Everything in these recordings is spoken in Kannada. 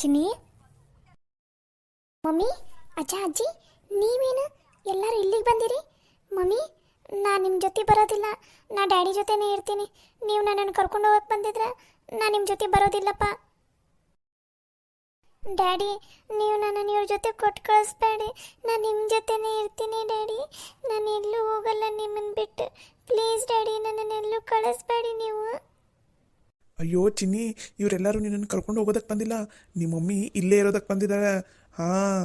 ಚಿನ್ನಿ, ಮಮ್ಮಿ, ಅಜ್ಜ, ಅಜ್ಜಿ, ನೀವೇನು ಎಲ್ಲರೂ ಇಲ್ಲಿಗೆ ಬಂದಿರಿ? ಮಮ್ಮಿ, ನಾನು ನಿಮ್ಮ ಜೊತೆ ಬರೋದಿಲ್ಲ, ನಾ ಡ್ಯಾಡಿ ಜೊತೆನೇ ಇರ್ತೀನಿ. ನೀವು ನನ್ನನ್ನು ಕರ್ಕೊಂಡು ಹೋಗಕ್ಕೆ ಬಂದಿದ್ರೆ ನಾನು ನಿಮ್ಮ ಜೊತೆ ಬರೋದಿಲ್ಲಪ್ಪ. ಡ್ಯಾಡಿ, ನೀವು ನನ್ನನ್ನು ಇವ್ರ ಜೊತೆ ಕೊಟ್ಟು ಕಳಿಸ್ಬೇಡಿ, ನಾನು ನಿಮ್ಮ ಜೊತೆನೇ ಇರ್ತೀನಿ ಡ್ಯಾಡಿ. ನಾನು ಎಲ್ಲೂ ಹೋಗಲ್ಲ ನಿಮ್ಮನ್ನು ಬಿಟ್ಟು. ಪ್ಲೀಸ್ ಡ್ಯಾಡಿ, ನನ್ನನ್ನು ಎಲ್ಲೂ ಕಳಿಸ್ಬೇಡಿ ನೀವು. ಅಯ್ಯೋ ಚಿನ್ನಿ, ಇವರೆಲ್ಲರೂ ನಿನ್ನನ್ನು ಕರ್ಕೊಂಡು ಹೋಗೋದಕ್ಕೆ ಬಂದಿಲ್ಲ, ನಿಮ್ಮ ಮಮ್ಮಿ ಇಲ್ಲೇ ಇರೋದಕ್ಕೆ ಬಂದಿದ್ದಾಳೆ. ಹಾಂ,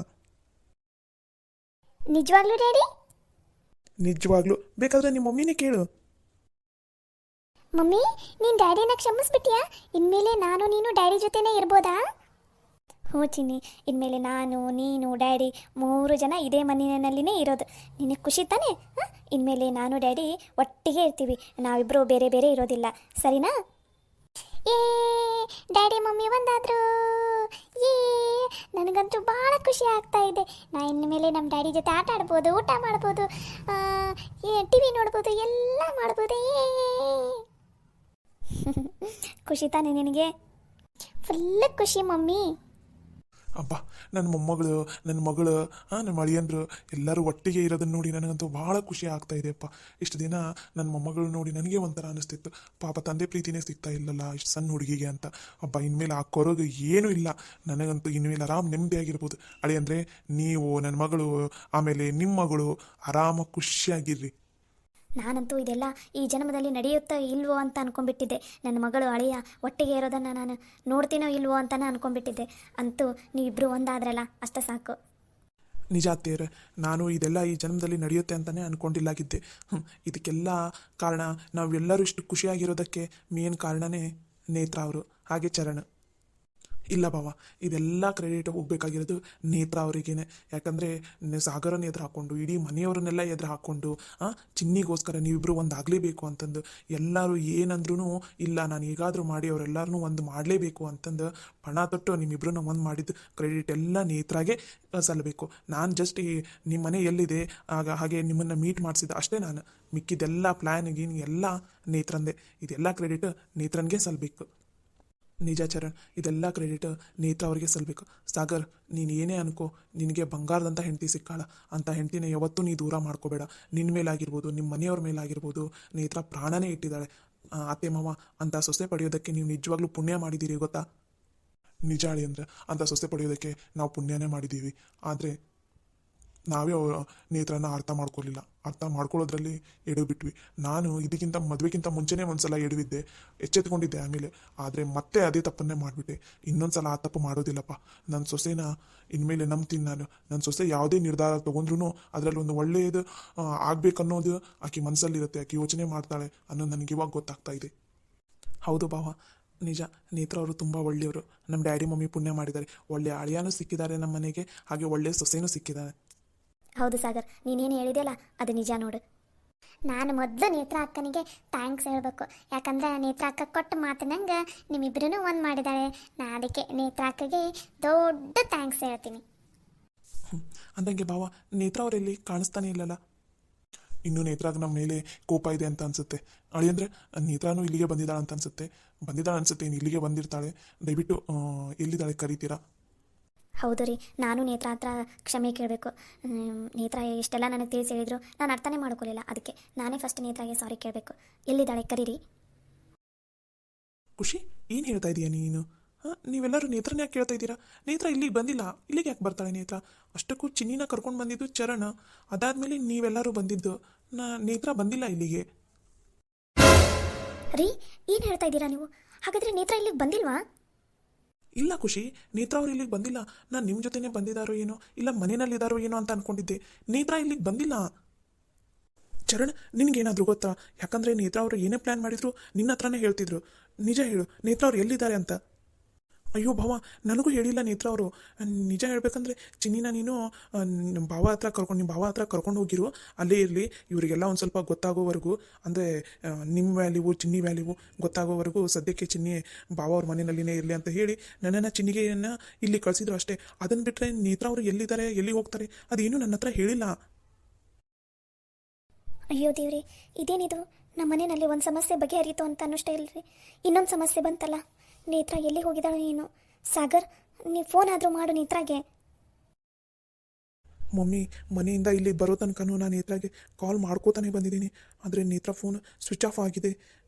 ನಿಜವಾಗ್ಲೂ ಡ್ಯಾಡಿ? ನಿಜವಾಗ್ಲೂ. ಬೇಕಾದ್ರೆ ನಿಮ್ಮ ಮಮ್ಮಿನೇ ಕೇಳು. ಮಮ್ಮಿ, ನೀನು ಡ್ಯಾಡಿನ ಕ್ಷಮಿಸ್ಬಿಟ್ಟಿಯಾ? ಇನ್ಮೇಲೆ ನಾನು ನೀನು ಡ್ಯಾಡಿ ಜೊತೆನೇ ಇರ್ಬೋದಾ? ಹ್ಞೂ ಚಿನ್ನಿ, ಇನ್ಮೇಲೆ ನಾನು ನೀನು ಡ್ಯಾಡಿ 3 ಜನ ಇದೇ ಮನೆಯಲ್ಲಿನೇ ಇರೋದು. ನಿನಗೆ ಖುಷಿ ತಾನೇ? ಇನ್ಮೇಲೆ ನಾನು ಡ್ಯಾಡಿ ಒಟ್ಟಿಗೆ ಇರ್ತೀವಿ, ನಾವಿಬ್ಬರು ಬೇರೆ ಬೇರೆ ಇರೋದಿಲ್ಲ, ಸರಿನಾ? ಏ, ಡ್ಯಾಡಿ ಮಮ್ಮಿ ಒಂದಾದ್ರು. ಏ, ನನಗಂತೂ ಭಾಳ ಖುಷಿ ಆಗ್ತಾ ಇದೆ. ನಾ ಇನ್ಮೇಲೆ ನಮ್ಮ ಡ್ಯಾಡಿ ಜೊತೆ ಆಟ ಆಡ್ಬೋದು, ಊಟ ಮಾಡ್ಬೋದು, ಟಿ ವಿ ನೋಡ್ಬೋದು, ಎಲ್ಲ ಮಾಡ್ಬೋದು. ಖುಷಿ ತಾನೆ ನಿನಗೆ? ಫುಲ್ ಖುಷಿ ಮಮ್ಮಿ. ಅಬ್ಬ, ನನ್ನ ಮೊಮ್ಮಗಳು, ನನ್ನ ಮಗಳು, ನಮ್ಮ ಅಳಿಯಂದ್ರು ಎಲ್ಲರೂ ಒಟ್ಟಿಗೆ ಇರೋದನ್ನು ನೋಡಿ ನನಗಂತೂ ಭಾಳ ಖುಷಿ ಆಗ್ತಾ ಇದೆಯಪ್ಪ. ಇಷ್ಟು ದಿನ ನನ್ನ ಮೊಮ್ಮಗಳು ನೋಡಿ ನನಗೆ ಒಂಥರ ಅನಿಸ್ತಿತ್ತು, ಪಾಪ ತಂದೆ ಪ್ರೀತಿನೇ ಸಿಗ್ತಾ ಇಲ್ಲಲ್ಲ ಇಷ್ಟು ಸಣ್ಣ ಹುಡುಗಿಗೆ ಅಂತ. ಅಬ್ಬ, ಇನ್ಮೇಲೆ ಆ ಕೊರಗು ಏನೂ ಇಲ್ಲ ನನಗಂತೂ. ಇನ್ಮೇಲೆ ಆರಾಮ್ ನೆಮ್ಮದಿಯಾಗಿರ್ಬೋದು. ಅಳಿಯಂದ್ರೆ ನೀವು, ನನ್ನ ಮಗಳು, ಆಮೇಲೆ ನಿಮ್ಮ ಮಗಳು ಆರಾಮಾಗಿ ಖುಷಿಯಾಗಿರ್ರಿ. ನಾನಂತೂ ಇದೆಲ್ಲ ಈ ಜನ್ಮದಲ್ಲಿ ನಡೆಯುತ್ತಾ ಇಲ್ವೋ ಅಂತ ಅಂದ್ಕೊಂಡ್ಬಿಟ್ಟಿದ್ದೆ. ನನ್ನ ಮಗಳು ಅಳಿಯ ಒಟ್ಟಿಗೆ ಇರೋದನ್ನು ನಾನು ನೋಡ್ತೀನೋ ಇಲ್ವೋ ಅಂತಲೇ ಅಂದ್ಕೊಂಡ್ಬಿಟ್ಟಿದ್ದೆ. ಅಂತೂ ನೀವಿಬ್ಬರು ಒಂದಾದ್ರಲ್ಲ, ಅಷ್ಟೇ ಸಾಕು. ನಿಜ ಅತ್ತೇರೆ, ನಾನು ಇದೆಲ್ಲ ಈ ಜನ್ಮದಲ್ಲಿ ನಡೆಯುತ್ತೆ ಅಂತಲೇ ಅಂದ್ಕೊಂಡಿಲ್ಲಾಗಿದ್ದೆ. ಇದಕ್ಕೆಲ್ಲ ಕಾರಣ ನಾವೆಲ್ಲರೂ ಇಷ್ಟು ಖುಷಿಯಾಗಿರೋದಕ್ಕೆ ಮೇನ್ ಕಾರಣನೇ ನೇತ್ರ ಅವರು, ಹಾಗೆ ಚರಣ್. ಇಲ್ಲ ಬಾವ, ಇದೆಲ್ಲ ಕ್ರೆಡಿಟ್ ಹೋಗ್ಬೇಕಾಗಿರೋದು ನೇತ್ರ ಅವರಿಗೇನೆ. ಯಾಕಂದರೆ ಸಾಗರನ ಎದುರು ಹಾಕ್ಕೊಂಡು, ಇಡೀ ಮನೆಯವರನ್ನೆಲ್ಲ ಎದುರು ಹಾಕ್ಕೊಂಡು, ಚಿನ್ನಿಗೋಸ್ಕರ ನೀವಿಬ್ಬರು ಒಂದು ಆಗಲೇಬೇಕು ಅಂತಂದು ಎಲ್ಲರೂ ಏನಂದ್ರೂ ಇಲ್ಲ, ನಾನು ಹೇಗಾದರೂ ಮಾಡಿ ಅವರೆಲ್ಲರೂ ಒಂದು ಮಾಡಲೇಬೇಕು ಅಂತಂದು ಪಣ ತೊಟ್ಟು ನಿಮ್ಮಿಬ್ಬರನ್ನ ಒಂದು ಮಾಡಿದ್ದು ಕ್ರೆಡಿಟ್ ಎಲ್ಲ ನೇತ್ರಾಗೆ ಸಲ್ಲಬೇಕು. ನಾನು ಜಸ್ಟ್ ಈ ನಿಮ್ಮ ಮನೆ ಎಲ್ಲಿದೆ ಹಾಗೆ ನಿಮ್ಮನ್ನು ಮೀಟ್ ಮಾಡಿಸಿದ ಅಷ್ಟೇ. ನಾನು ಮಿಕ್ಕಿದೆಲ್ಲ ಪ್ಲ್ಯಾನ್ ಗೀನ್ ಎಲ್ಲ ನೇತ್ರಂದೆ. ಇದೆಲ್ಲ ಕ್ರೆಡಿಟ್ ನೇತ್ರನ್ಗೆ ಸಲ್ಲಬೇಕು. ನಿಜ ಚರಣ್, ಇದೆಲ್ಲ ಕ್ರೆಡಿಟ್ ನೇತ್ರ ಅವರಿಗೆ ಸಲ್ಲಬೇಕು. ಸಾಗರ್, ನೀನು ಏನೇ ಅನ್ಕೋ, ನಿನಗೆ ಬಂಗಾರದಂಥ ಹೆಂಡತಿ ಸಿಕ್ಕಾಳ, ಅಂಥ ಹೆಂಡತಿನ ಯಾವತ್ತೂ ನೀ ದೂರ ಮಾಡ್ಕೋಬೇಡ. ನಿನ್ನ ಮೇಲಾಗಿರ್ಬೋದು, ನಿಮ್ಮ ಮನೆಯವ್ರ ಮೇಲಾಗಿರ್ಬೋದು, ನೇತ್ರ ಪ್ರಾಣನೇ ಇಟ್ಟಿದ್ದಾಳೆ. ಅತ್ತೆ ಮಾವ ಅಂಥ ಸೊಸೆ ಪಡೆಯೋದಕ್ಕೆ ನೀವು ನಿಜವಾಗ್ಲೂ ಪುಣ್ಯ ಮಾಡಿದ್ದೀರಿ ಗೊತ್ತಾ? ನಿಜ ಹೇಳಿ ಅಂದರೆ ಅಂಥ ಸೊಸೆ ಪಡೆಯೋದಕ್ಕೆ ನಾವು ಪುಣ್ಯನೇ ಮಾಡಿದ್ದೀವಿ. ಆದರೆ ನಾವೇ ನೇತ್ರನ ಅರ್ಥ ಮಾಡ್ಕೊಳ್ಳಿಲ್ಲ. ಅರ್ಥ ಮಾಡ್ಕೊಳ್ಳೋದ್ರಲ್ಲಿ ಎಡವಿಬಿಟ್ವಿ. ನಾನು ಇದಕ್ಕಿಂತ ಮದುವೆಗಿಂತ ಮುಂಚೆನೇ ಒಂದ್ಸಲ ಎಡವಿದ್ದೆ, ಎಚ್ಚೆತ್ಕೊಂಡಿದ್ದೆ ಆಮೇಲೆ. ಆದರೆ ಮತ್ತೆ ಅದೇ ತಪ್ಪನ್ನೇ ಮಾಡಿಬಿಟ್ಟೆ. ಇನ್ನೊಂದ್ಸಲ ಆ ತಪ್ಪು ಮಾಡೋದಿಲ್ಲಪ್ಪ. ನನ್ನ ಸೊಸೆನ ಇನ್ಮೇಲೆ ನಂಬ್ತೀನಿ ನಾನು. ನನ್ನ ಸೊಸೆ ಯಾವುದೇ ನಿರ್ಧಾರ ತೊಗೊಂಡ್ರು ಅದರಲ್ಲಿ ಒಂದು ಒಳ್ಳೆಯದು ಆಗ್ಬೇಕನ್ನೋದು ಆಕೆ ಮನಸ್ಸಲ್ಲಿರುತ್ತೆ, ಆಕೆ ಯೋಚನೆ ಮಾಡ್ತಾಳೆ ಅನ್ನೋದು ನನಗೆ ಇವಾಗ ಗೊತ್ತಾಗ್ತಾ ಇದೆ. ಹೌದು ಭಾವ, ನಿಜ. ನೇತ್ರ ಅವರು ತುಂಬ ಒಳ್ಳೆಯವರು. ನಮ್ಮ ಡ್ಯಾಡಿ ಮಮ್ಮಿ ಪುಣ್ಯ ಮಾಡಿದ್ದಾರೆ. ಒಳ್ಳೆಯ ಅಳಿಯಾನೂ ಸಿಕ್ಕಿದ್ದಾರೆ ನಮ್ಮ ಮನೆಗೆ, ಹಾಗೆ ಒಳ್ಳೆಯ ಸೊಸೆನೂ ಸಿಕ್ಕಿದ್ದಾರೆ. ಹೌದು ಸಾಗರ್, ನೀನೇನು ಹೇಳಿದೆಯಲ್ಲ ಅದು ನಿಜ ನೋಡು. ನಾನು ಮೊದಲು ನೇತ್ರ ಅಕ್ಕನಿಗೆ ಥ್ಯಾಂಕ್ಸ್ ಹೇಳಬೇಕು. ಯಾಕಂದರೆ ನೇತ್ರ ಅಕ್ಕ ಕೊಟ್ಟ ಮಾತಿನಂಗೆ ನಿಮ್ಮಿಬ್ಬರೂ ಒಂದು ಮಾಡಿದ್ದಾಳೆ. ನಾ ಅದಕ್ಕೆ ನೇತ್ರ ಅಕ್ಕಗೆ ದೊಡ್ಡ ಥ್ಯಾಂಕ್ಸ್ ಹೇಳ್ತೀನಿ. ಅಂದಂಗೆ ಭಾವ, ನೇತ್ರ ಅವರಲ್ಲಿ ಕಾಣಿಸ್ತಾನೆ ಇಲ್ಲಲ್ಲ. ಇನ್ನೂ ನೇತ್ರಾಗ ನಮ್ಮ ಮೇಲೆ ಕೋಪ ಇದೆ ಅಂತ ಅನಿಸುತ್ತೆ. ಅಳಿಯಂದ್ರೆ ನೇತ್ರಾನು ಇಲ್ಲಿಗೆ ಬಂದಿದ್ದಾಳೆ ಅಂತ ಅನಿಸುತ್ತೆ. ಇನ್ನು ಇಲ್ಲಿಗೆ ಬಂದಿರ್ತಾಳೆ. ದಯವಿಟ್ಟು ಎಲ್ಲಿದ್ದಾಳೆ ಕರೀತೀರಾ? ಹೌದು ರೀ, ನಾನು ನೇತ್ರ ಹತ್ರ ಕ್ಷಮೆ ಕೇಳಬೇಕು. ನೇತ್ರ ಇಷ್ಟೆಲ್ಲ ನನಗೆ ತಿಳಿಸಿ ಹೇಳಿದ್ರು, ನಾನು ಅರ್ಥನೇ ಮಾಡ್ಕೊಳ್ಳಿಲ್ಲ. ಅದಕ್ಕೆ ನಾನೇ ಫಸ್ಟ್ ನೇತ್ರಾಗೆ ಸಾರಿ ಕೇಳಬೇಕು. ಎಲ್ಲಿದ್ದಾಳೆ ಕರೀರಿ. ಖುಷಿ, ಏನು ಹೇಳ್ತಾ ಇದೀಯ ನೀನು? ನೀವೆಲ್ಲರೂ ನೇತ್ರನ ಯಾಕೆ ಕೇಳ್ತಾ ಇದ್ದೀರಾ? ನೇತ್ರ ಇಲ್ಲಿಗೆ ಬಂದಿಲ್ಲ. ಇಲ್ಲಿಗೆ ಯಾಕೆ ಬರ್ತಾಳೆ ನೇತ್ರ? ಅಷ್ಟಕ್ಕೂ ಚಿನ್ನಿನ ಕರ್ಕೊಂಡು ಬಂದಿದ್ದು ಚರಣ್. ಅದಾದಮೇಲೆ ನೀವೆಲ್ಲರೂ ಬಂದಿದ್ದು. ನೇತ್ರ ಬಂದಿಲ್ಲ ಇಲ್ಲಿಗೆ. ರೀ, ಏನು ಹೇಳ್ತಾ ಇದ್ದೀರಾ ನೀವು? ಹಾಗಾದರೆ ನೇತ್ರ ಇಲ್ಲಿಗೆ ಬಂದಿಲ್ವಾ? ಇಲ್ಲ ಖುಷಿ, ನೇತ್ರ ಅವ್ರು ಇಲ್ಲಿಗೆ ಬಂದಿಲ್ಲ. ನಾನು ನಿಮ್ಮ ಜೊತೆನೇ ಬಂದಿದ್ದಾರೋ ಏನೋ, ಇಲ್ಲ ಮನೆಯಲ್ಲಿದ್ದಾರೋ ಏನೋ ಅಂತ ಅಂದ್ಕೊಂಡಿದ್ದೆ. ನೇತ್ರ ಇಲ್ಲಿಗೆ ಬಂದಿಲ್ಲ. ಚರಣ್, ನಿನಗೇನಾದರೂ ಗೊತ್ತಾ? ಯಾಕಂದರೆ ನೇತ್ರ ಅವರು ಏನೇ ಪ್ಲ್ಯಾನ್ ಮಾಡಿದ್ರು ನಿನ್ನ ಹತ್ರನೇ ಹೇಳ್ತಿದ್ರು. ನಿಜ ಹೇಳು, ನೇತ್ರ ಅವ್ರು ಎಲ್ಲಿದ್ದಾರೆ ಅಂತ. ಅಯ್ಯೋ ಭಾವ, ನನಗೂ ಹೇಳಿಲ್ಲ ನೇತ್ರ ಅವರು. ನಿಜ ಹೇಳಬೇಕಂದ್ರೆ ಚಿನ್ನಿನ ನೀನು ನಿಮ್ಮ ಭಾವ ಹತ್ರ ಕರ್ಕೊಂಡು ಹೋಗಿರು, ಅಲ್ಲೇ ಇರಲಿ. ಇವರಿಗೆಲ್ಲ ಒಂದು ಸ್ವಲ್ಪ ಗೊತ್ತಾಗೋವರೆಗೂ, ಅಂದರೆ ನಿಮ್ಮ ವ್ಯಾಲ್ಯೂವು ಚಿನ್ನಿ ವ್ಯಾಲ್ಯೂವು ಗೊತ್ತಾಗೋವರೆಗೂ ಸದ್ಯಕ್ಕೆ ಚಿನ್ನಿ ಭಾವ ಅವ್ರ ಮನೆಯಲ್ಲಿನೇ ಇರಲಿ ಅಂತ ಹೇಳಿ ನನ್ನನ್ನು ಚಿನ್ನಿಗೆಯನ್ನು ಇಲ್ಲಿ ಕಳಿಸಿದ್ರು ಅಷ್ಟೇ. ಅದನ್ನು ಬಿಟ್ಟರೆ ನೇತ್ರ ಅವರು ಎಲ್ಲಿದ್ದಾರೆ, ಎಲ್ಲಿ ಹೋಗ್ತಾರೆ, ಅದೇನು ನನ್ನ ಹತ್ರ ಹೇಳಿಲ್ಲ. ಅಯ್ಯೋ ದೇವ್ರಿ, ಇದೇನಿದು? ನಮ್ಮ ಮನೆಯಲ್ಲಿ ಒಂದು ಸಮಸ್ಯೆ ಬಗೆಹರಿತು ಅಂತ ಅನ್ನೋಷ್ಟೇ ಇಲ್ಲರಿ, ಇನ್ನೊಂದು ಸಮಸ್ಯೆ ಬಂತಲ್ಲ. ನೇತ್ರ ಎಲ್ಲಿ ಹೋಗಿದ್ದಾಳೆ ಏನು? ಸಾಗರ್, ನೀವು ಫೋನ್ ಆದರೂ ಮಾಡು ನೇತ್ರಾಗೆ. ಮಮ್ಮಿ ಮನೆಯಿಂದ ಇಲ್ಲಿ ಬರೋ ತನಕನೂ ನಾನು ನೇತ್ರಾಗೆ ಕಾಲ್ ಮಾಡ್ಕೋತಾನೆ ಬಂದಿದ್ದೀನಿ, ಆದರೆ ನೇತ್ರ ಫೋನ್ ಸ್ವಿಚ್ ಆಫ್ ಆಗಿದೆ.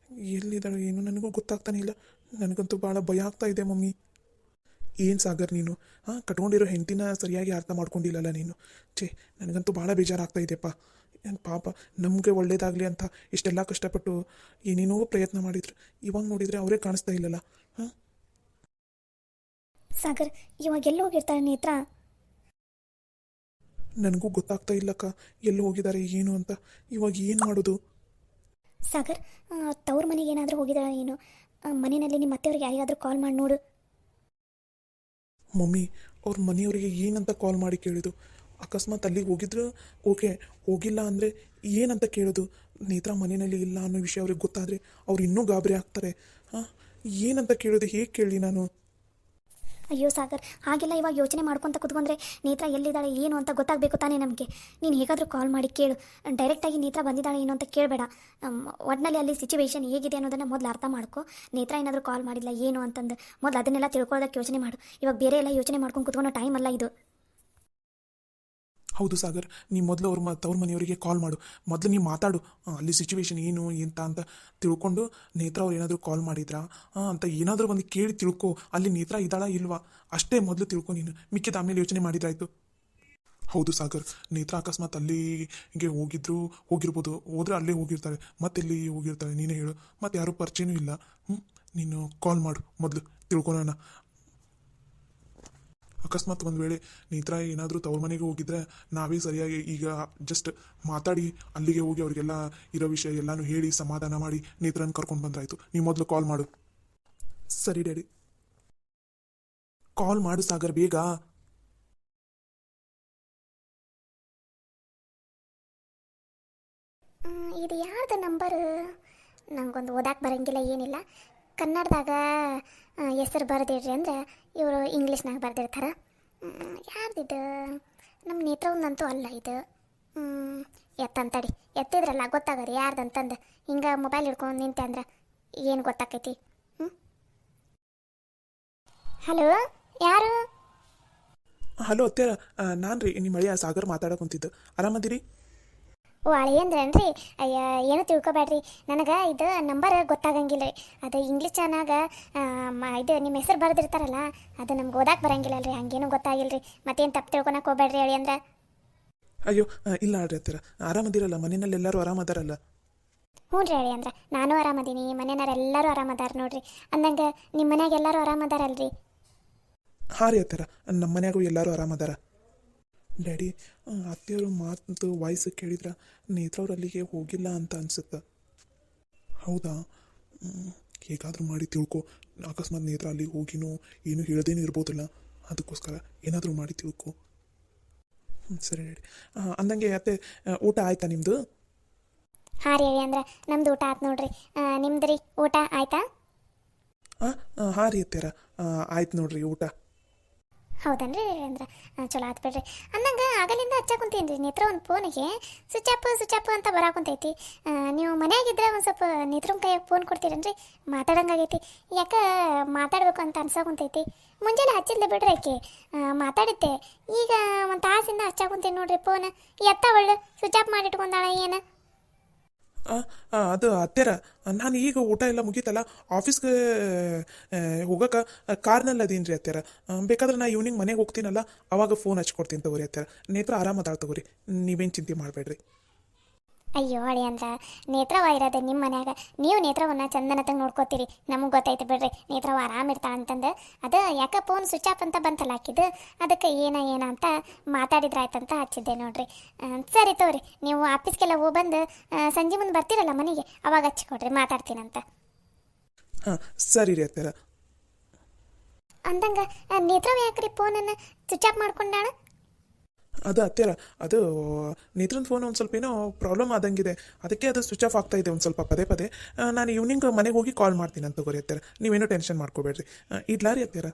ಎಲ್ಲಿದ್ದಾಳೆ ಏನು ನನಗೂ ಗೊತ್ತಾಗ್ತಾನೆ ಇಲ್ಲ. ನನಗಂತೂ ಭಾಳ ಭಯ ಆಗ್ತಾ ಇದೆ ಮಮ್ಮಿ. ಏನು ಸಾಗರ್ ನೀನು ಕಟ್ಕೊಂಡಿರೋ ಹೆಂಡತಿನ ಸರಿಯಾಗಿ ಅರ್ಥ ಮಾಡ್ಕೊಂಡಿಲ್ಲಲ್ಲ ನೀನು. ಛೇ, ನನಗಂತೂ ಭಾಳ ಬೇಜಾರಾಗ್ತಾ ಇದೆಯಪ್ಪ. ಪಾಪ ನಮಗೆ ಒಳ್ಳೇದಾಗಲಿ ಅಂತ ಇಷ್ಟೆಲ್ಲ ಕಷ್ಟಪಟ್ಟು ಏನೇನೋ ಪ್ರಯತ್ನ ಮಾಡಿದ್ರು, ಇವಾಗ ನೋಡಿದರೆ ಅವರೇ ಕಾಣಿಸ್ತಾ ಇಲ್ಲಲ್ಲ. ಹಾಂ ಸಾಗರ್, ಇವಾಗ ಎಲ್ಲಿ ಹೋಗಿರ್ತಾಳೆ ನೇತ್ರ? ನನಗೂ ಗೊತ್ತಾಗ್ತಾ ಇಲ್ಲಕ್ಕ, ಎಲ್ಲಿ ಹೋಗಿದ್ದಾರೆ ಏನು ಅಂತ. ಇವಾಗ ಏನು ಮಾಡೋದು? ಸಾಗರ್, ತವ್ರ ಮನೆಗೆ ಏನಾದರೂ ಹೋಗಿದ್ದಾಳೆ ಏನು? ಮನೆಯಲ್ಲಿ ನಿಮ್ಮ ಅತ್ತೆಯವ್ರಿಗೆ ಯಾರಿಗಾದರೂ ಕಾಲ್ ಮಾಡಿ ನೋಡು. ಮಮ್ಮಿ ಅವ್ರ ಮನೆಯವರಿಗೆ ಏನಂತ ಕಾಲ್ ಮಾಡಿ ಕೇಳೋದು? ಅಕಸ್ಮಾತ್ ಅಲ್ಲಿಗೆ ಹೋಗಿದ್ರು ಓಕೆ, ಹೋಗಿಲ್ಲ ಅಂದರೆ ಏನಂತ ಕೇಳೋದು? ನೇತ್ರ ಮನೆಯಲ್ಲಿ ಇಲ್ಲ ಅನ್ನೋ ವಿಷಯ ಅವ್ರಿಗೆ ಗೊತ್ತಾದರೆ ಅವ್ರು ಇನ್ನೂ ಗಾಬರಿ ಆಗ್ತಾರೆ. ಹಾಂ, ಏನಂತ ಕೇಳೋದು? ಹೇಗೆ ಕೇಳಲಿ ನಾನು? ಅಯ್ಯೋ ಸಾಗರ್, ಹಾಗೆಲ್ಲ ಇವಾಗ ಯೋಚನೆ ಮಾಡ್ಕೊತ ಕೂತ್ಕೊಂಡ್ರೆ ನೇತ್ರ ಎಲ್ಲಿದ್ದಾಳೆ ಏನು ಅಂತ ಗೊತ್ತಾಗಬೇಕು ತಾನೇ ನಮಗೆ. ನೀನು ಹೇಗಾದರೂ ಕಾಲ್ ಮಾಡಿ ಕೇಳು. ಡೈರೆಕ್ಟಾಗಿ ನೇತ್ರ ಬಂದಿದ್ದಾಳೆ ಏನು ಅಂತ ಕೇಳಬೇಡ. ಒಟ್ಟಿನಲ್ಲಿ ಅಲ್ಲಿ ಸಿಚುವೇಶನ್ ಹೇಗಿದೆ ಅನ್ನೋದನ್ನು ಮೊದಲು ಅರ್ಥ ಮಾಡ್ಕೊ. ನೇತ್ರ ಏನಾದರೂ ಕಾಲ್ ಮಾಡಿಲ್ಲ ಏನು ಅಂತಂದು ಮೊದಲು ಅದನ್ನೆಲ್ಲ ತಿಳ್ಕೊಳ್ಳೋದಕ್ಕೆ ಯೋಚನೆ ಮಾಡು. ಇವಾಗ ಬೇರೆ ಎಲ್ಲ ಯೋಚನೆ ಮಾಡ್ಕೊಂಡು ಕೂತ್ಕೊಳ್ಳೋ ಟೈಮ್ ಅಲ್ಲ ಇದು. ಹೌದು ಸಾಗರ್, ನೀ ಮೊದಲು ತವ್ರ ಮನೆಯವರಿಗೆ ಕಾಲ್ ಮಾಡು. ಮೊದಲು ನೀ ಮಾತಾಡು, ಅಲ್ಲಿ ಸಿಚುವೇಶನ್ ಏನು ಎಂತ ಅಂತ ತಿಳ್ಕೊಂಡು ನೇತ್ರ ಅವ್ರು ಏನಾದರೂ ಕಾಲ್ ಮಾಡಿದ್ರಾ ಅಂತ ಏನಾದರೂ ಒಂದು ಕೇಳಿ ತಿಳ್ಕೊ. ಅಲ್ಲಿ ನೇತ್ರ ಇದ್ದಾಳಾ ಇಲ್ವಾ ಅಷ್ಟೇ ಮೊದಲು ತಿಳ್ಕೊ ನೀನು. ಮಿಕ್ಕಿದ ಆಮೇಲೆ ಯೋಚನೆ ಮಾಡಿದ್ರಾಯ್ತು. ಹೌದು ಸಾಗರ್, ನೇತ್ರ ಅಕಸ್ಮಾತ್ ಅಲ್ಲಿಗೆ ಹೋಗಿರ್ಬೋದು. ಹೋದ್ರೆ ಅಲ್ಲೇ ಹೋಗಿರ್ತಾರೆ, ಮತ್ತೆಲ್ಲಿ ಹೋಗಿರ್ತಾರೆ ನೀನೇ ಹೇಳು. ಮತ್ತೆ ಯಾರೂ ಪರಿಚಯನೂ ಇಲ್ಲ. ನೀನು ಕಾಲ್ ಮಾಡು ಮೊದಲು, ತಿಳ್ಕೊಳೋಣ. ಅಕಸ್ಮಾತ್ ಒಂದು ವೇಳೆ ನೇತ್ರ ಏನಾದರೂ ತವ್ರ ಮನೆಗೆ ಹೋಗಿದ್ರೆ ನಾವೇ ಸರಿಯಾಗಿ ಈಗ ಜಸ್ಟ್ ಮಾತಾಡಿ ಅಲ್ಲಿಗೆ ಹೋಗಿ ಅವರಿಗೆಲ್ಲ ಇರೋ ವಿಷಯ ಎಲ್ಲನೂ ಹೇಳಿ ಸಮಾಧಾನ ಮಾಡಿ ನೇತ್ರನ ಕರ್ಕೊಂಡು ಬಂದ್ರಾಯ್ತು. ನೀವು ಮೊದಲು ಕಾಲ್ ಮಾಡು. ಸರಿ ಡ್ಯಾಡಿ, ಕಾಲ್ ಮಾಡು ಸಾಗರ್ ಬೇಗ. ಇದು ಯಾರ್ದು ನಂಬರು? ನಂಗೊಂದು ಓದಾಕೆ ಬರೋಂಗಿಲ್ಲ, ಏನಿಲ್ಲ. ಕನ್ನಡದಾಗ ಹೆಸರು ಬರೆದಿಡ್ರಿ ಅಂದರೆ ಇವರು ಇಂಗ್ಲೀಷ್ನಾಗ ಬರೆದಿರ್ತಾರೆ. ಯಾರ್ದಿದು? ನಮ್ಮ ನೇತ್ರವಂದಂತೂ ಅಲ್ಲ ಇದು. ಎತ್ತಂತಡಿ, ಎತ್ತಿದ್ರಲ್ಲ ಗೊತ್ತಾಗರಿ ಯಾರ್ದಂತಂದು. ಹಿಂಗೆ ಮೊಬೈಲ್ ಹಿಡ್ಕೊಂಡು ನಿಂತೆ ಅಂದ್ರೆ ಏನು ಗೊತ್ತಾಕೈತಿ? ಹಲೋ, ಯಾರು? ಹಲೋ ಅತ್ತೆರ, ನಾನು ರೀ ನಿಮ್ಮ ಅಳಿಯ ಸಾಗರ್ ಮಾತಾಡಕ್ಕೆ ಕುಂತಿದ್ದು. ಆರಾಮದಿರಿ? ಓ, ಅಳಿಯಂದ್ರೇನ್ರಿ? ಅಯ್ಯ, ಏನು ತಿಳ್ಕೊಬೇಡ್ರಿ. ನನಗೆ ಇದು ನಂಬರ್ ಗೊತ್ತಾಗಂಗಿಲ್ಲ ರೀ. ಅದು ಇಂಗ್ಲೀಷ್ ಚಾನಾಗ ಇದು ನಿಮ್ಮ ಹೆಸರು ಬರೆದಿರ್ತಾರಲ್ಲ, ಅದು ನಮ್ಗೆ ಓದಾಕೆ ಬರಂಗಿಲ್ಲ ರೀ. ಹಂಗೇನು ಗೊತ್ತಾಗಿಲ್ಲ ರೀ. ಮತ್ತೇನು ತಪ್ಪು ತಿಳ್ಕೊಳಕ್ಕೆ ಹೋಗ್ಬೇಡ್ರಿ ಅಳಿ ಅಂದ್ರೆ. ಅಯ್ಯೋ ಇಲ್ಲ ಅಲ್ರಿ ಅತ್ತೆರ, ಆರಾಮದಿರಲ್ಲ? ಮನೆಯಲ್ಲಿ ಎಲ್ಲರೂ ಆರಾಮದಾರಲ್ಲ? ಹ್ಞೂ ರೀ ಅಳಿ ಅಂದ್ರೆ, ನಾನು ಆರಾಮದೀನಿ, ಮನೆಯವ್ರೆಲ್ಲರೂ ಆರಾಮದಾರ ನೋಡ್ರಿ. ಅಂದಂಗೆ ನಿಮ್ಮ ಮನ್ಯಾಗ ಎಲ್ಲರೂ ಆರಾಮದಾರಲ್ರಿ? ಹಾಂ ರೀ ಅತ್ತೆರ, ನಮ್ಮ ಮನ್ಯಾಗೂ ಎಲ್ಲರೂ ಆರಾಮದಾರ. ಡ್ಯಾಡಿ, ಅತ್ತೆಯವರು ಮಾತು ವಾಯ್ಸ್ ಕೇಳಿದ್ರೆ ನೇತ್ರವ್ರು ಅಲ್ಲಿಗೆ ಹೋಗಿಲ್ಲ ಅಂತ ಅನ್ಸುತ್ತೆ. ಹೌದಾ? ಹೇಗಾದರೂ ಮಾಡಿ ತಿಳ್ಕೊ. ಅಕಸ್ಮಾತ್ ನೇತ್ರ ಅಲ್ಲಿಗೆ ಹೋಗಿನೋ ಏನೂ ಹೇಳ್ದೇನೂ ಇರ್ಬೋದಲ್ಲ, ಅದಕ್ಕೋಸ್ಕರ ಏನಾದರೂ ಮಾಡಿ ತಿಳ್ಕೊ. ಸರಿ ಡ್ಯಾಡಿ. ಅಂದಂಗೆ ಅತ್ತೆ, ಊಟ ಆಯ್ತಾ ನಿಮ್ಮದು? ಹಾಂ ರೀ ಅಳಿ ಅಂದ್ರೆ, ನಮ್ದು ಊಟ ಆಯ್ತು ನೋಡ್ರಿ. ನಿಮ್ದು ರೀ ಊಟ ಆಯ್ತಾ? ಹಾಂ ರೀ ಅತ್ತೆರ, ಆಯ್ತು ನೋಡ್ರಿ ಊಟ. ಹೌದನ್ರಿ ಅಂದ್ರೆ, ಚಲೋ ಆಯ್ತು ಬಿಡ್ರಿ. ಅಂದಂಗೆ ಆಗಲಿಂದ ಹಚ್ಚಾಕುಂತೀನಿ ರೀ ನೇತ್ರ ಒಂದು ಫೋನಿಗೆ ಸ್ವಿಚ್ ಆಪ್ ಅಂತ ಬರಾಕುಂತೈತಿ. ನೀವು ಮನೆಯಾಗಿದ್ದರೆ ಒಂದು ಸ್ವಲ್ಪ ನೇತ್ರನ ಕೈಯಾಗ ಫೋನ್ ಕೊಡ್ತೀರೇನ್ರಿ? ಮಾತಾಡಂಗಾಗೈತಿ. ಯಾಕೆ ಮಾತಾಡಬೇಕು ಅಂತ ಅನ್ಸಾಕುಂತೈತಿ. ಮುಂಜಾನೆ ಹಚ್ಚಿದ್ಲೆ ಬಿಡ್ರಿ ಆಕೆ, ಮಾತಾಡಿದ್ದೆ. ಈಗ ಒಂದು ತಾಸಿಂದ ಹಚ್ಚಾಕುಂತೀನಿ ನೋಡ್ರಿ ಫೋನ್. ಎತ್ತ ಒಳ್ಳೆ ಸ್ವಿಚ್ ಆಫ್ ಮಾಡಿ ಇಟ್ಕೊಂಡಾಳ ಏನು? ಅದು ಅತ್ತೆರ, ನಾನು ಈಗ ಊಟ ಎಲ್ಲ ಮುಗೀತಲ್ಲ, ಆಫೀಸ್ಗೆ ಹೋಗೋಕೆ ಕಾರ್ನಲ್ಲಿ ಅದೀನಿ ರೀ ಅತ್ತೆರ. ಬೇಕಾದ್ರೆ ನಾ ಈವ್ನಿಂಗ್ ಮನೆಗೆ ಹೋಗ್ತೀನಲ್ಲ, ಅವಾಗ ಫೋನ್ ಹಚ್ಕೊಡ್ತೀನಿ ತಗೋರಿ ಅತ್ತೆರ. ನೇತ್ರ ಆರಾಮದಾಳ ತಗೋರಿ, ನೀವೇನು ಚಿಂತೆ ಮಾಡಬೇಡ್ರಿ. ಅಯ್ಯೋ ಅಳಿ ಅಂದ್ರೆ, ನೇತ್ರವ ಇರೋದೆ ನಿಮ್ಮ ಮನ್ಯಾಗ, ನೀವು ನೇತ್ರವನ್ನ ಚಂದನತಂಗ ನೋಡ್ಕೋತೀರಿ. ನಮಗೆ ಗೊತ್ತೈತೆ ಬಿಡ್ರಿ ನೇತ್ರವ ಆರಾಮಿರ್ತಾಳ ಅಂತಂದು. ಅದು ಯಾಕೆ ಫೋನ್ ಸ್ವಿಚ್ ಆಫ್ ಅಂತ ಬಂತಲ್ಲ ಹಾಕಿದ್ದು, ಅದಕ್ಕೆ ಏನ ಅಂತ ಮಾತಾಡಿದ್ರಾಯ್ತಂತ ಹಚ್ಚಿದ್ದೆ ನೋಡ್ರಿ. ಸರಿ ತಗೋರಿ, ನೀವು ಆಫೀಸ್ಗೆಲ್ಲ ಹೋಗಿ ಬಂದು ಸಂಜೆ ಮುಂದೆ ಬರ್ತೀರಲ್ಲ ಮನೆಗೆ, ಅವಾಗ ಹಚ್ಕೊಡ್ರಿ, ಮಾತಾಡ್ತೀನಂತ. ಹಾಂ ಸರಿ ರೀ ಅತ್ತೆರ. ಅಂದಂಗೆ ನೇತ್ರವ ಯಾಕ್ರಿ ಫೋನನ್ನು ಸ್ವಿಚ್ ಆಫ್ ಮಾಡ್ಕೊಂಡಾಳ? ಅದು ಅತ್ತೆರ, ಅದು ನೇತ್ರನ ಫೋನ್ ಒಂದು ಸ್ವಲ್ಪ ಏನೋ ಪ್ರಾಬ್ಲಮ್ ಆದಂಗಿದೆ, ಅದಕ್ಕೆ ಅದು ಸ್ವಿಚ್ ಆಫ್ ಆಗ್ತಾ ಇದೆ ಒಂದು ಸ್ವಲ್ಪ ಪದೇ. ನಾನು ಈವ್ನಿಂಗ್ ಮನೆಗೆ ಹೋಗಿ ಕಾಲ್ ಮಾಡ್ತೀನಿ ಅಂತ ತಗೋರಿ ಅತ್ತೆರ, ನೀವೇನೋ ಟೆನ್ಷನ್ ಮಾಡ್ಕೋಬೇಡ್ರಿ. ಇಡ್ಲಾ ರೀ ಅತ್ತೆರ?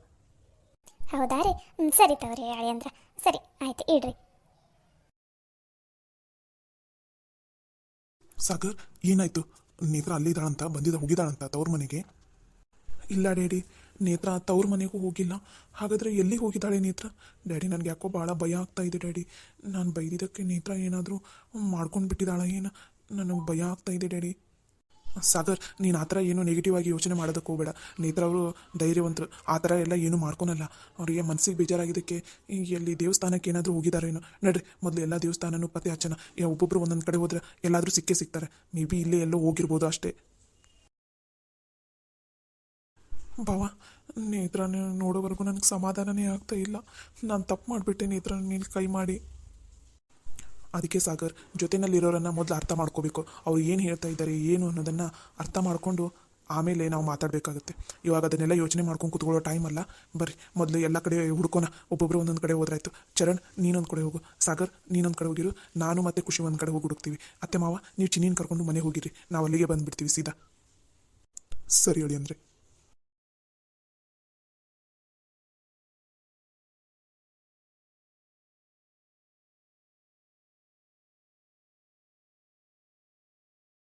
ಹೌದಾ ರೀ? ಸರಿ ತಗೋರಿ ಅಳಿ ಅಂದ್ರೆ, ಸರಿ ಆಯ್ತು, ಇಡ್ರಿ. ಸಾಗರ್, ಏನಾಯ್ತು? ನೇತ್ರ ಅಲ್ಲಿದ್ದಾಳಂತ, ಹೋಗಿದ್ದಾಳಂತ ತವ್ರ ಮನೆಗೆ? ಇಲ್ಲ ಡ್ಯಾಡಿ, ನೇತ್ರ ತವ್ರ ಮನೆಗೂ ಹೋಗಿಲ್ಲ. ಹಾಗಾದರೆ ಎಲ್ಲಿ ಹೋಗಿದ್ದಾಳೆ ನೇತ್ರ? ಡ್ಯಾಡಿ ನನಗೆ ಯಾಕೋ ಭಾಳ ಭಯ ಆಗ್ತಾ ಇದೆ ಡ್ಯಾಡಿ. ನಾನು ಬೈದಿದ್ದಕ್ಕೆ ನೇತ್ರ ಏನಾದರೂ ಮಾಡ್ಕೊಂಡು ಬಿಟ್ಟಿದ್ದಾಳ ಏನು? ನನಗೆ ಭಯ ಆಗ್ತಾ ಇದೆ ಡ್ಯಾಡಿ. ಸಾಗರ್, ನೀನು ಆ ಥರ ಏನು ನೆಗೆಟಿವ್ ಆಗಿ ಯೋಚನೆ ಮಾಡೋದಕ್ಕೆ ಹೋಗಬೇಡ. ನೇತ್ರ ಅವರು ಧೈರ್ಯವಂತರು, ಆ ಥರ ಎಲ್ಲ ಏನೂ ಮಾಡ್ಕೊಳಲ್ಲ. ಅವರಿಗೆ ಮನಸ್ಸಿಗೆ ಬೇಜಾರಾಗಿದ್ದಕ್ಕೆ ಎಲ್ಲಿ ದೇವಸ್ಥಾನಕ್ಕೆ ಏನಾದರೂ ಹೋಗಿದ್ದಾರೇನೋ. ನಡ್ರಿ ಮೊದಲು ಎಲ್ಲ ದೇವಸ್ಥಾನನೂ ಪತ್ತೆ ಹಚ್ಚೋಣ. ಒಬ್ಬೊಬ್ಬರು ಒಂದೊಂದು ಕಡೆ ಹೋದ್ರೆ ಎಲ್ಲಾದರೂ ಸಿಕ್ಕೇ ಸಿಗ್ತಾರೆ. ಮೇ ಬಿ ಇಲ್ಲೇ ಎಲ್ಲೋ ಹೋಗಿರ್ಬೋದು ಅಷ್ಟೇ. ಭಾವ, ನೇತ್ರನ ನೋಡೋವರೆಗೂ ನನಗೆ ಸಮಾಧಾನನೇ ಆಗ್ತಾ ಇಲ್ಲ. ನಾನು ತಪ್ಪು ಮಾಡಿಬಿಟ್ಟೆ ನೇತ್ರ ನೀನು ಕೈ ಮಾಡಿ. ಅದಕ್ಕೆ ಸಾಗರ್, ಜೊತೆಯಲ್ಲಿರೋರನ್ನು ಮೊದಲು ಅರ್ಥ ಮಾಡ್ಕೋಬೇಕು. ಅವ್ರು ಏನು ಹೇಳ್ತಾ ಇದ್ದಾರೆ ಏನು ಅನ್ನೋದನ್ನು ಅರ್ಥ ಮಾಡಿಕೊಂಡು ಆಮೇಲೆ ನಾವು ಮಾತಾಡಬೇಕಾಗುತ್ತೆ. ಇವಾಗ ಅದನ್ನೆಲ್ಲ ಯೋಚನೆ ಮಾಡ್ಕೊಂಡು ಕೂತ್ಕೊಳ್ಳೋ ಟೈಮ್ ಅಲ್ಲ. ಬರ್ರಿ ಮೊದಲು ಎಲ್ಲ ಕಡೆ ಹುಡ್ಕೋಣ. ಒಬ್ಬೊಬ್ಬರು ಒಂದೊಂದು ಕಡೆ ಹೋದ್ರಾಯ್ತು. ಚರಣ್, ನೀನೊಂದು ಕಡೆ ಹೋಗು. ಸಾಗರ್, ನೀನೊಂದು ಕಡೆ ಹೋಗಿರು. ನಾನು ಮತ್ತು ಖುಷಿ ಒಂದು ಕಡೆ ಹೋಗಿ ಹುಡುಕ್ತೀವಿ. ಅತ್ತೆ ಮಾವ, ನೀವು ಚಿನ್ನೀನ ಕರ್ಕೊಂಡು ಮನೆಗೆ ಹೋಗಿರಿ. ನಾವು ಅಲ್ಲಿಗೆ ಬಂದುಬಿಡ್ತೀವಿ ಸೀದಾ. ಸರಿ ಹೇಳಿ ಅಂದರೆ